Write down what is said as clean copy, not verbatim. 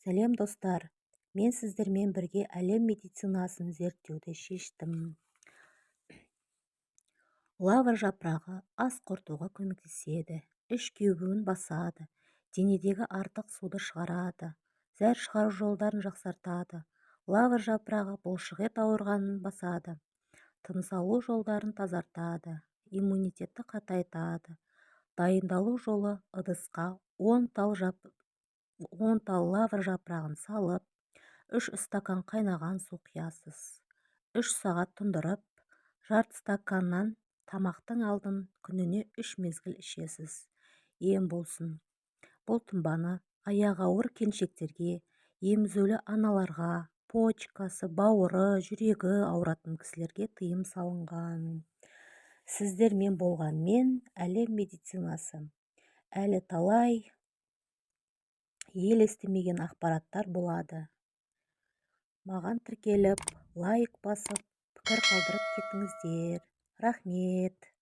Сәлем достар, мен сіздермен бірге әлем медицинасын зерттеуді шештім. Лавр жапырағы ас қорытуға көмектеседі, іш кеууін басады, денедегі артық суды шығарады, зәр шығару жолдарын жақсартады. Лавр жапырағы бұлшықет ауырғанын басады, тыныс алу жолдарын тазартады, иммунитетті қатайтады. Дайындалу жолы: ыдысқа 10 тал лавр жапырағын салып, 3 стакан қайнаған су құясыз. 3 сағат тұндырып, жарты стаканнан тамақтың алдын күніне 3 мезгіл ішесіз. Ем болсын. Бұл тұнбаны аяғы ауыр келіншектерге, емізулі аналарға, почкасы, бауыры, жүрегі ауыратын кісілерге тыйым салынған. Сіздермен болған мен, әлем медицинасы. Әлі талай ел естімеген ақпараттар болады. Маған тіркеліп, лайк басып, пікір қалдырып кетіңіздер. Рахмет.